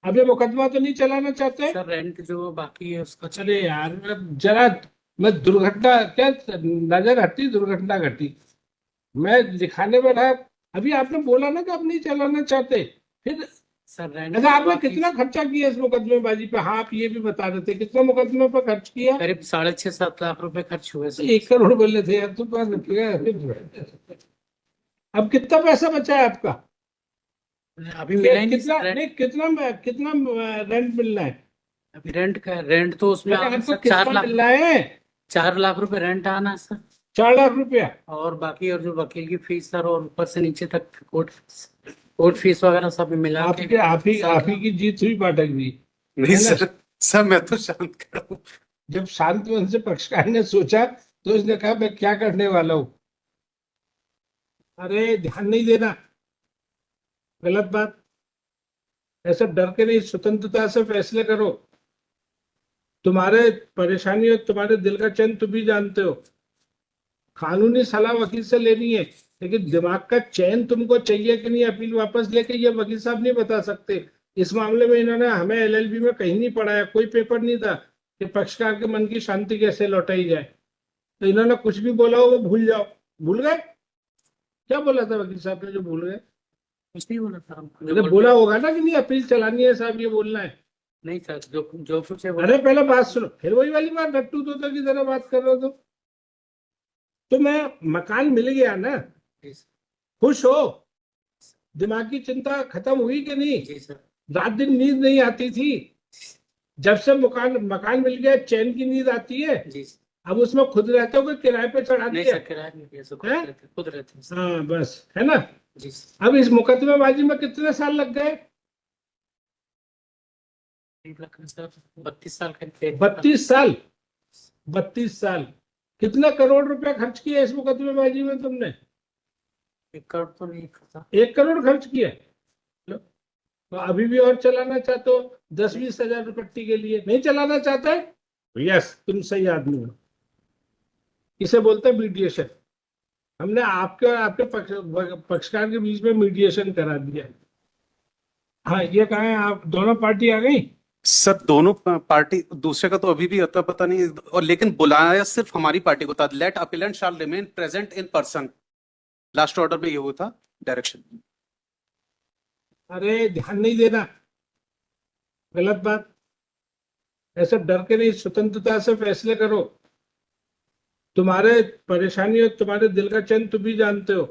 अब ये मुकदमा तो नहीं चलाना चाहते? सर रेंट जो बाकी है उसका चले यार, जरा, मैं दुर्घटना क्या, नजर हटी दुर्घटना घटी, मैं दिखाने में रहा। अभी आपने बोला ना कि आप नहीं चलाना चाहते, फिर सर रेंट अच्छा, जो आपने बाकी कितना खर्चा किया इस मुकदमेबाजी पे? हाँ, आप ये भी बता रहे थे कितना मुकदमे पर खर्च किया? करीब 6.5 7 लाख रुपए खर्च हुए सर। 1 करोड़ बोले थे यार, तो पास अब कितना पैसा बचा है आपका? अभी मिला ही नहीं कितना सर रेंट। नहीं, कितना कितना रेंट मिलना है? अभी रेंट का रेंट तो उसमें अरे आना आपको सर चार कितना लाख मिलना है? 4 लाख रुपए रेंट आना सर। 4 लाख रुपया? और बाकी और जो वकील की फीस सर और ऊपर से नीचे तक कोर्ट फीस वगैरह सब मिला के आपके आप 7 लाख। ही की जीत हुई पाठक जी, नहीं है ना? सर। सर मैं तो शांत खड़ा हूँ। जब शांत मन से पक्षकार ने सोचा तो उसने कहा मैं क्या करने वाला हूँ। अरे ध्यान नहीं देना, गलत बात। ऐसा डर के नहीं, स्वतंत्रता से फैसले करो। तुम्हारे परेशानी और तुम्हारे दिल का चैन तुम भी जानते हो। कानूनी सलाह वकील से लेनी है, लेकिन दिमाग का चैन तुमको चाहिए कि नहीं अपील वापस लेके, ये वकील साहब नहीं बता सकते। इस मामले में इन्होंने हमें एलएलबी में कहीं नहीं पढ़ाया, कोई पेपर नहीं था कि पक्षकार के मन की शांति कैसे लौटाई जाए। तो इन्होंने कुछ भी बोला हो वो भूल जाओ। भूल गए? क्या बोला था वकील साहब ने जो भूल गए? कुछ नहीं बोला सर हमको, जो अरे बोल बोला रहे। होगा ना कि नहीं अपील चलानी है साहब, ये बोलना है। नहीं सर, जो जो कुछ है अरे बोला। पहले बात सुनो, फिर वही वाली बात, रट्टू तोता की तरह बात कर रहे हो तो मैं, मकान मिल गया ना, जी सर। खुश हो? दिमाग की चिंता खत्म हुई कि नहीं? जी सर। रात दिन नींद नहीं आती थी, जब से मकान मकान मिल गया चैन की नींद आती है। जी सर। अब उसमें खुद रहते हो कि किराए पे चढ़ा नहीं दिया सर, किराया नहीं दिया सर, खुद है? रहते खुद रहते हैं सर। हाँ बस, है ना? जी सर। अब इस मुकदमेबाजी में कितने साल लग गए? 1 लाख सर, 32 साल का। 32 साल? 32 साल? कितना करोड़ रुपया खर्च किया इस मुकदमेबाजी में तुमने? 1 करोड़ तो नहीं था। 1 करोड़ खर्च किया? लो, तो अभी भी और चलाना चाहते हो? 10-20 हजार रुपट्टी के लिए नहीं चलाना चाहते? यस, तुम सही आदमी हो। इसे बोलते हैं मीडिएशन। हमने आपके और आपके पक्षकार के बीच में मीडिएशन करा दिया। हाँ, ये कहा है, आप दोनों पार्टी आ गई? सर दोनों पार्टी, दूसरे का तो अभी भी अता पता नहीं, और लेकिन बुलाया सिर्फ हमारी पार्टी को था। Let appellant shall remain present in person. Last order में ये हुआ था डायरेक्शन। अरे ध्यान नहीं देना, गलत बात। ऐसा डर के नहीं, स्वतंत्रता से फैसले करो। तुम्हारे परेशानी और तुम्हारे दिल का चैन तुम भी जानते हो।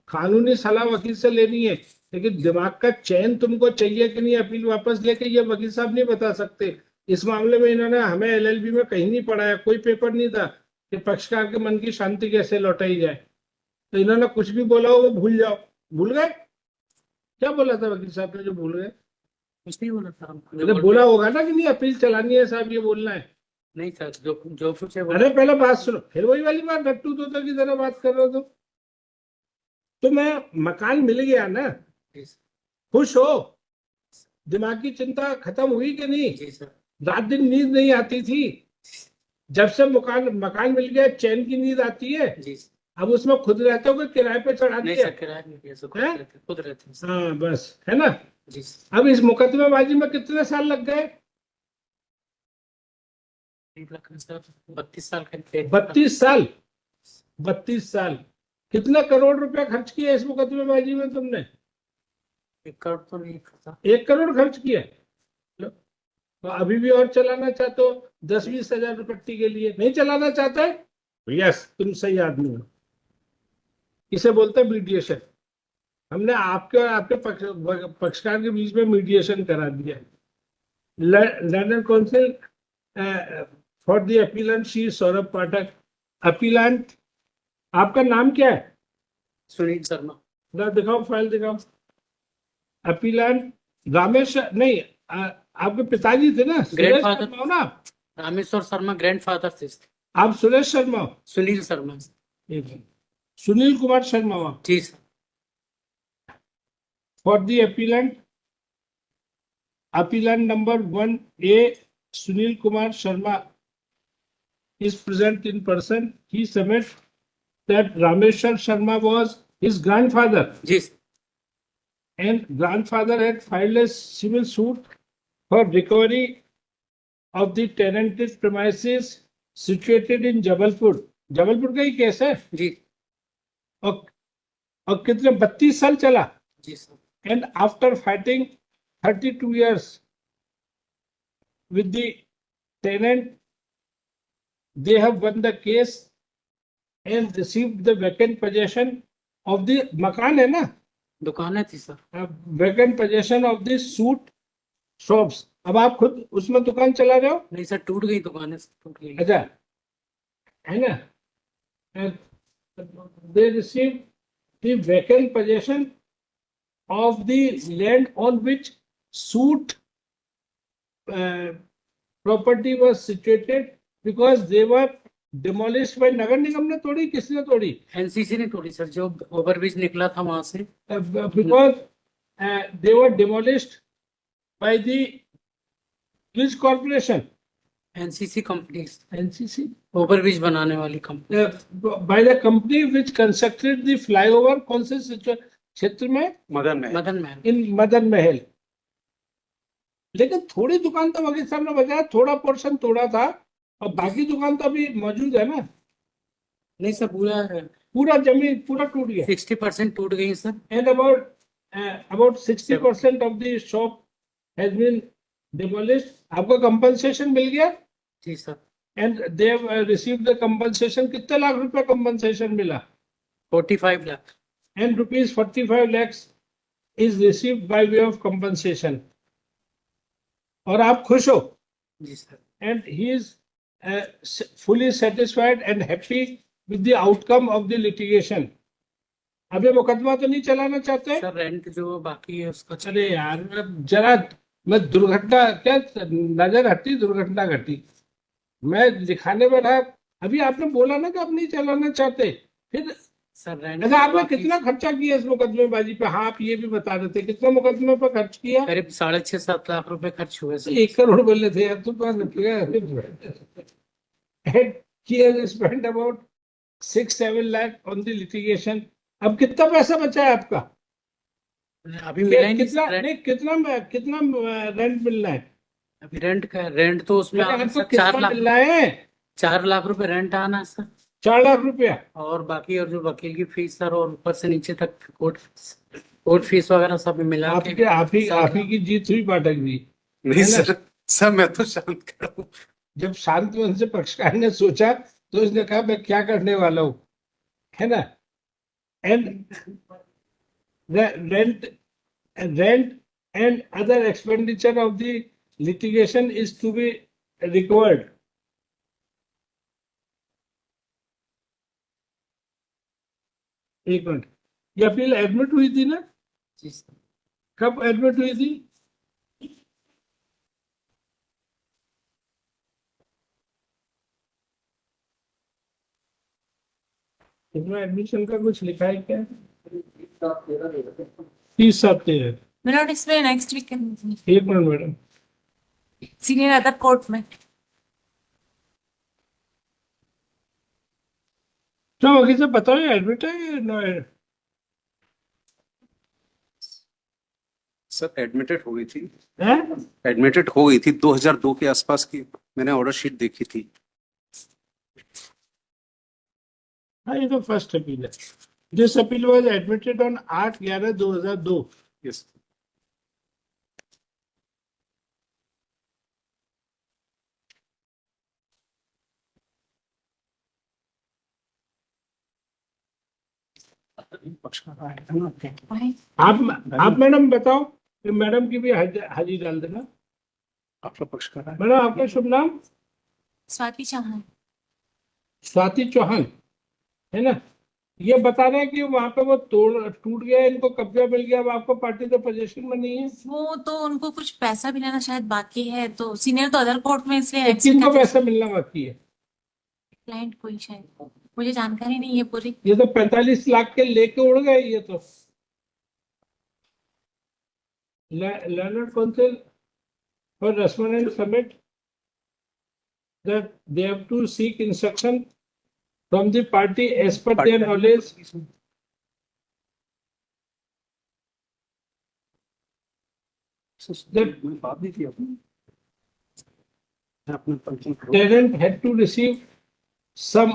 कानूनी सलाह वकील से लेनी है, लेकिन दिमाग का चैन तुमको चाहिए कि नहीं अपील वापस लेके, ये वकील साहब नहीं बता सकते। इस मामले में इन्होंने हमें एलएलबी में कहीं नहीं पढ़ाया, कोई पेपर नहीं था कि पक्षकार के मन की शांति कैसे लौटाई जाए। तो इन्होंने कुछ भी बोला हो वो भूल जाओ। भूल गए? क्या बोला था वकील साहब ने जो भूल गए? कुछ नहीं बोला सर हमको, जो अरे बोल बोला रहे। होगा ना कि नहीं अपील चलानी है साहब, ये बोलना है। नहीं सर, जो जो कुछ है बोला। अरे पहले बात सुनो, फिर वही वाली बात, रट्टू तोता की तरह बात कर रहे हो तो मैं, मकान मिल गया ना, जी सर। खुश हो? दिमाग की चिंता खत्म हुई कि नहीं? जी सर। रात दिन नींद नहीं आती थी, जब से मकान मकान मिल गया चैन की नींद आती है। जी सर। अब उसमें खुद रहते हो कि किराए पे चढ़ा नहीं दिया सर, किराया नहीं दिया सर, है? खुद रहते हैं सर। हाँ बस, है ना? जी सर। अब इस मुकदमेबाजी में कितने साल लग गए? 1 लाख सर, 32 साल का। 32 साल? 32 साल? कितना करोड़ रुपया खर्च किया इस मुकदमेबाजी में तुमने? 1 करोड़ तो नहीं था। 1 करोड़ खर्च किया? लो, तो अभी भी और चलाना चाहते हो? 10-20 हजार रुपट्टी के लिए नहीं चलाना चाहते? यस, तुम सही आदमी हो। इसे बोलते हैं मीडिएशन। हमने आपके और आपके पक्षकार के बीच में मीडिएशन करा दिया। London council for the appellate Shri Saurabh Pathak. Appellate, आपका नाम क्या है? सुनील शर्मा। जरा दिखाओ, फाइल दिखाओ। अपीलेंट रामेश, नहीं, आपके पिताजी थे ना, सुरेश ग्रैंडफादर। शर्मा हो ना आप? रामेश्वर शर्मा ग्रैंडफादर थे। आप सुरेश शर्मा हो? सुनील शर्मा। एक मिनट। सुनील कुमार शर्मा हो आप? जी sir. For the appellant, appellant number 1A, Sunil Kumar Sharma is present in person. He submits that Rameshwar Sharma was his grandfather जी sir. and grandfather had filed a civil suit for recovery of the tenanted premises situated in Jabalpur. Jabalpur का ही case है जी और कितने 32 साल चला. जी sir. And after fighting 32 years with the tenant, they have won the case and received the vacant possession of the मकान है ना, दुकानें थी sir. vacant possession of the suit shops. अब आप खुद उसमें दुकान चला रहे हो. नहीं सर, टूट गई दुकानें, टूट गई. अच्छा है ना. And they received the vacant possession of the land on which suit property was situated because they were demolished by नगर निगम ने तोड़ी. किसने तोड़ी? एनसीसी ने तोड़ी सर, जो ओवरब्रिज निकला था वहां से. Because they were demolished by the which corporation? NCC company, NCC. Overbridge बनाने वाली company. By the company which constructed the flyover. कौन से क्षेत्र में? मदन में मदन महल. इन मदन महल. लेकिन थोड़ी दुकान तो वकील साहब ने बताया थोड़ा पोर्शन तोड़ा था और बाकी दुकान तो अभी मौजूद है ना. नहीं सर, पूरा पूरा जमीन पूरा टूट गया. 60% टूट गई sir. And about 60% of the shop has been demolished. आपको compensation मिल गया. जी sir. And they have received the compensation. कितने लाख रुपए compensation मिला? 45 lakh. And rupees 45 lakhs is received by way of compensation. और आप खुश हो. जी sir. And he is fully satisfied and happy with the outcome of the litigation. अब ये मुकदमा तो नहीं चलाना चाहते? सर रेंट जो बाकी है उसका. अरे यार जरा मैं दुर्घटना क्या नजर हटी दुर्घटना घटी मैं दिखाने में रहा. अभी आपने बोला ना कि आप नहीं चलाना चाहते. फिर सर रेंट अच्छा आपने कितना खर्चा किया इस मुकदमेबाजी पे? हाँ आप ये भी बता रहे थे कितना मुकदमे पे खर्च किया? करीब 6.5-7 लाख रुपए खर्च हुए सर. 1 करोड़ बोले थे यार तुम he has spent about 6-7 lakh on the litigation. अब कितना पैसा बचा है आपका? अभी मिला ही नहीं कितना सर. नहीं कितना रेंट मिलना है? अभी रेंट तो उसमें अरे आना आपको सर, 4 कितना लाख. मिल रहा है? 4 लाख रुपए रेंट आना है सर. 4 लाख रुपया. और बाकी और जो वकील की फीस सर, और ऊपर से नीचे तक कोर्ट फीस वगैरह सब मिला के आप ही की जीत हुई पाठक जी. नहीं है ना? सर मैं तो शांत करूं. जब शांत मन से पक्षकार ने सोचा तो उसने कहा मैं क्या करने वाला हूं, है ना. And rent and other expenditure of the litigation is to be recovered. एक मिनट, ये अपील एडमिट हुई थी ना? जी सर. कब एडमिट हुई थी? इसमें एडमिशन का कुछ लिखा है क्या? 30/13. मिनट इसमें नेक्स्ट वीक एक minute madam. Senior other court में. तो वकील साहब बताओ ये एडमिट है या नो? सर एडमिटेड हो गई थी. है? एडमिटेड हो गई थी 2002 के आसपास की. मैंने ऑर्डर शीट देखी थी. हाँ ये तो फर्स्ट अपील है. This appeal was admitted on 8/11/2002. Yes. आप मैडम बताओ कि मैडम की भी हाजिरी डाल देना. आपका पक्षकार है. मैडम आपका शुभ नाम? स्वाति चौहान. स्वाति चौहान है ना. ये बता रहे हैं कि वहां पे वो टूट गया, इनको कब्जा मिल गया, अब आपको पार्टी तो पोजीशन में नहीं है. वो तो उनको कुछ पैसा भी लेना शायद बाकी है, तो सीनियर तो अदर कोर्ट में, इसलिए किनको पैसा मिलना बाकी है? क्लाइंट कोई शायद, मुझे जानकारी नहीं है पूरी. ये तो 45 लाख के लेके उड़ गए. ये तो learned council for respondent submit that they have to seek instruction from the party as per their knowledge बात नहीं की अपनी अपने punching tenant had to receive some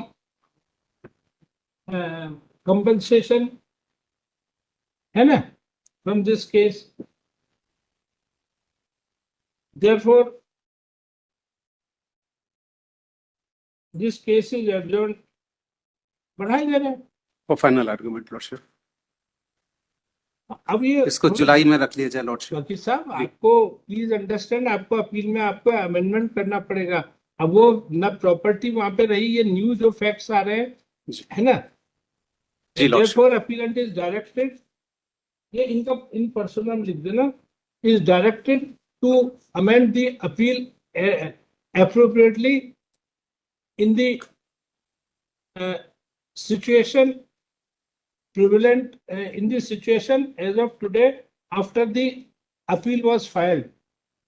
compensation, है ना, from this case. Therefore, this case is adjourned. बढ़ाई जा रहे हैं. फॉर फाइनल आर्गुमेंट लॉर्डशिप अब ये इसको जुलाई में रख लिया जाए लॉर्डशिप वकील साहब, आपको प्लीज अंडरस्टैंड, आपको अपील में आपको अमेंडमेंट करना पड़ेगा. अब वो न प्रॉपर्टी वहां पे रही, ये न्यू जो फैक्ट्स आ रहे हैं, है ना. जी lordship Therefore, appellant is directed, ये इनका इन पर्सनल लिख देना, is directed to amend the appeal appropriately in the situation prevalent in the situation as of today after the appeal was filed,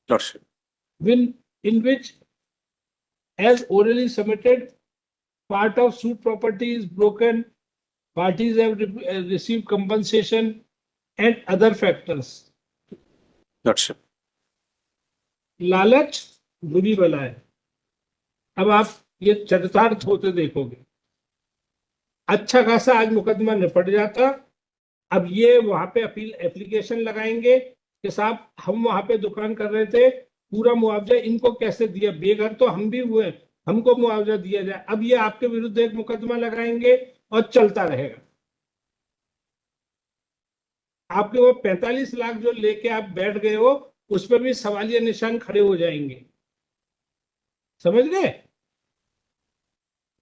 lordship in which, as orally submitted, part of suit property is broken, parties have received compensation and other factors. Lordship लालच बुरी बला है. अब आप ये चरितार्थ होते देखोगे. अच्छा खासा आज मुकदमा निपट जाता. अब ये वहां पे अपील एप्लीकेशन लगाएंगे कि साहब हम वहां पे दुकान कर रहे थे, पूरा मुआवजा इनको कैसे दिया, बेघर तो हम भी हुए, हमको मुआवजा दिया जाए. अब ये आपके विरुद्ध एक मुकदमा लगाएंगे और चलता रहेगा. आपके वो 45 लाख जो लेके आप बैठ गए हो, उस पर भी सवालिया निशान खड़े हो जाएंगे. समझ गए?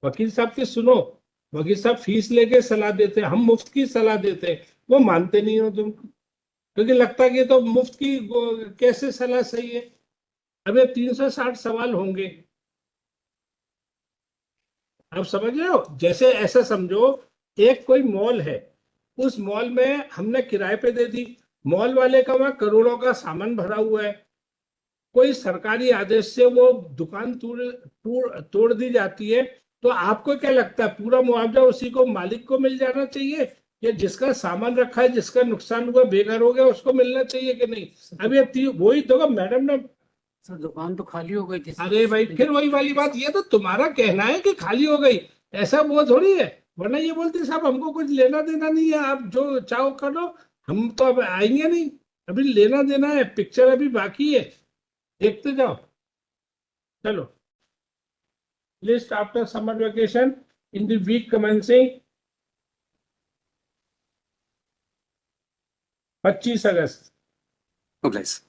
वकील साहब की सुनो. वकील साहब फीस लेके सलाह देते, हम मुफ्त की सलाह देते, वो मानते नहीं हो तुम, क्योंकि लगता है कि तो मुफ्त की कैसे सलाह सही है. अब ये 360 सवाल होंगे. आप समझ रहे हो? जैसे ऐसा समझो, एक कोई मॉल है, उस मॉल में हमने किराए पे दे दी, मॉल वाले का वहां करोड़ों का सामान भरा हुआ है, कोई सरकारी आदेश से वो दुकान तोड़ दी जाती है, तो आपको क्या लगता है पूरा मुआवजा उसी को, मालिक को मिल जाना चाहिए, या जिसका सामान रखा है, जिसका नुकसान हुआ, बेघर हो गया, उसको मिलना चाहिए कि नहीं? अब ये वही तो मैडम ने. सर दुकान तो खाली हो गई थी. अरे भाई, फिर वही वाली बात, ये तो तुम्हारा कहना है कि खाली हो गई, ऐसा वो थोड़ी है. वरना ये बोलते साहब हमको कुछ लेना देना नहीं है, आप जो चाहो करो, हम तो अब आएंगे नहीं, अभी लेना देना है, पिक्चर अभी बाकी है, देखते जाओ. चलो. List after summer vacation in the week commencing 25 August. Mobilise